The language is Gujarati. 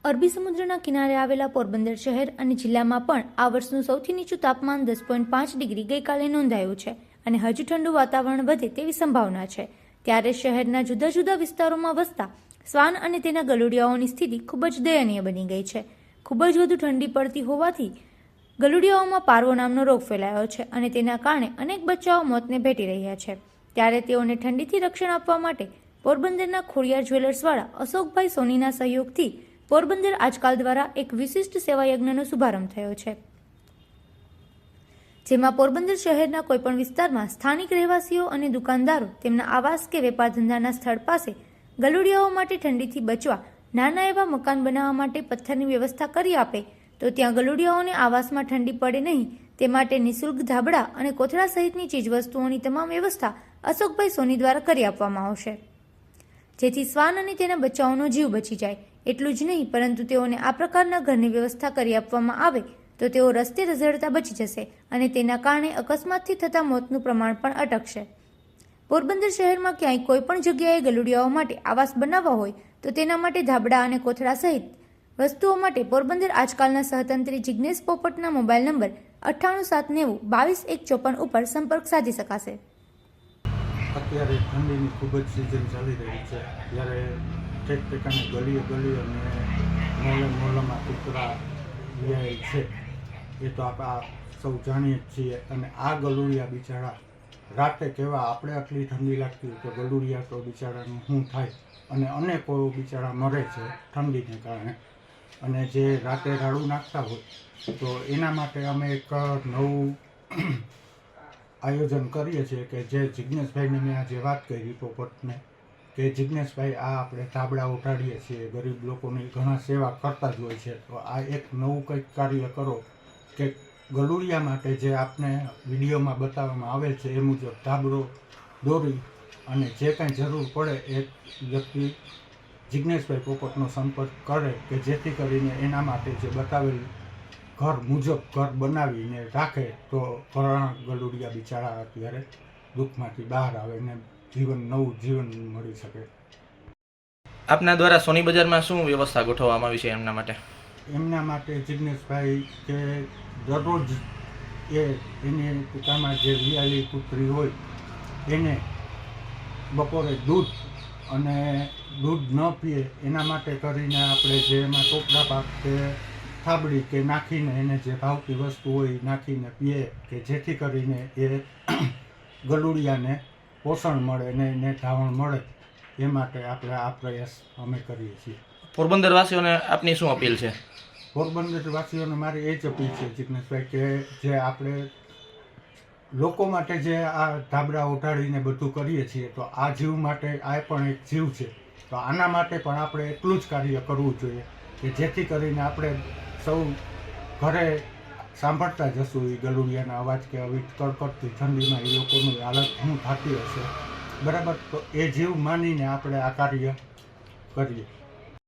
અરબી સમુદ્રના કિનારે આવેલા પોરબંદર શહેર અને જિલ્લામાં પણ આ વર્ષનું સૌથી નીચું તાપમાન 10.5 ડિગ્રી ગઈકાલે નોંધાયું છે અને હજુ ઠંડુ વાતાવરણ વધે તેવી સંભાવના છે। ત્યારે શહેરના જુદા જુદા વિસ્તારોમાં વસતા શ્વાન અને તેના ગલુડિયાઓની સ્થિતિ ખૂબ જ દયનીય બની ગઈ છે। ખૂબ જ વધુ ઠંડી પડતી હોવાથી ગલુડિયાઓમાં પારવો નામનો રોગ ફેલાયો છે અને તેના કારણે અનેક બચ્ચાઓ મોતને ભેટી રહ્યા છે। ત્યારે તેઓને ઠંડીથી રક્ષણ આપવા માટે પોરબંદરના ખોડિયાર જ્વેલર્સવાળા અશોકભાઈ સોનીના સહયોગથી પોરબંદર આજકાલ દ્વારા એક વિશિષ્ટ સેવા યજ્ઞનો શુભારંભ થયો છે, જેમાં પોરબંદર શહેરના કોઈપણ વિસ્તારમાં સ્થાનિક રહેવાસીઓ અને દુકાનદારો તેમના આવાસ કે વેપાર ધંધાના સ્થળ પાસે ગલુડિયાઓ માટે ઠંડીથી બચવા નાના એવા મકાન બનાવવા માટે પથ્થરની વ્યવસ્થા કરી આપે તો ત્યાં ગલુડિયાઓને આવાસમાં ઠંડી પડે નહીં તે માટે નિઃશુલ્ક ધાબળા અને કોથળા સહિતની ચીજવસ્તુઓની તમામ વ્યવસ્થા અશોકભાઈ સોની દ્વારા કરી આપવામાં આવશે, જેથી શ્વાન અને તેના બચ્ચાઓનો જીવ બચી જાય। એટલું જ નહીં પરંતુ તેઓને આ પ્રકારના ઘરની વ્યવસ્થા કરી આપવામાં આવે તો તેઓ રસ્તે રઝળતા બચી જશે અને તેના કારણે અકસ્માતથી થતા મોતનું પ્રમાણ પણ અટકશે। પોરબંદર શહેરમાં ક્યાંય કોઈ પણ જગ્યાએ ગલુડિયાઓ માટે આવાસ બનાવવા હોય તો તેના માટે ધાબળા અને કોથળા સહિત વસ્તુઓ માટે પોરબંદર આજકાલના સહતંત્રી જિજ્ઞેશ પોપટના મોબાઈલ નંબર 9879222154 ઉપર સંપર્ક સાધી શકાશે। અત્યારે ઠંડીની ખૂબ જ સિઝન ચાલી રહી છે, ત્યારે ઠેક ઠેકાને ગલીએ ગલીએ અને મોહલ્લામાં કૂતરા વ્યાય છે એ તો આપણે સૌ જાણીએ જ છીએ। અને આ ગલુડિયા બિચારા રાતે કેવા, આપણે આટલી ઠંડી લાગતી હોય તો ગલુડિયા તો બિચારાનું શું થાય અને અનેકો બિચારા મરે છે ઠંડીને કારણે। અને જે રાતે રાડું નાખતા હોય તો એના માટે અમે એક નવું આયોજન કરીએ છીએ કે જે જિજ્ઞેશભાઈને મેં આજે વાત કરી પોપટને કે જિજ્ઞેશભાઈ આ આપણે ધાબળા ઉઠાડીએ છીએ, ગરીબ લોકોની ઘણા સેવા કરતા જ હોય છે, તો આ એક નવું કંઈક કાર્ય કરો કે ગલુડિયા માટે જે આપને વિડીયોમાં બતાવવામાં આવે છે એ મુજબ ધાબળો દોરી અને જે કાંઈ જરૂર પડે એ વ્યક્તિ જિજ્ઞેશભાઈ પોપટનો સંપર્ક કરે કે જેથી કરીને એના માટે જે બતાવેલ ઘર મુજબ ઘર બનાવીને રાખે તો ઘણા ગલુડિયા બિચારા અત્યારે દુઃખમાંથી બહાર આવે ને નવું જીવન મળી શકે। આપના દ્વારા સોની બજારમાં શું વ્યવસ્થા ગોઠવવામાં આવી છે એમના માટે? એમના માટે જિજ્ઞેશભાઈ કે દરરોજ એની પિતામાં જે વિયાલી પુત્રી હોય એને બપોરે દૂધ ન પીએ એના માટે કરીને આપણે જે એમાં ટોપરા પાક કે થાબડી કે નાખીને એને જે ભાવતી વસ્તુ હોય નાખીને પીએ કે જેથી કરીને એ ગલુડિયાને પોષણ મળે ને એને ધાવણ મળે, એ માટે આપણે આ પ્રયાસ અમે કરીએ છીએ। પોરબંદરવાસીઓને આપની શું અપીલ છે? પોરબંદરવાસીઓને મારી એ જ અપીલ છે જિજ્ઞેશભાઈ કે જે આપણે લોકો માટે જે આ ધાબળા ઉઠાડીને બધું કરીએ છીએ તો આ જીવ માટે આ પણ એક જીવ છે, તો આના માટે પણ આપણે એટલું જ કાર્ય કરવું જોઈએ કે જેથી કરીને આપણે સૌ ઘરે સાંભળતા જશું એ ગલુડિયાના અવાજ કે આવી કડકડતી ઠંડીમાં એ લોકોની હાલત શું થતી હશે, બરાબર? તો એ જીવ માનીને આપણે આ કાર્ય કરીએ।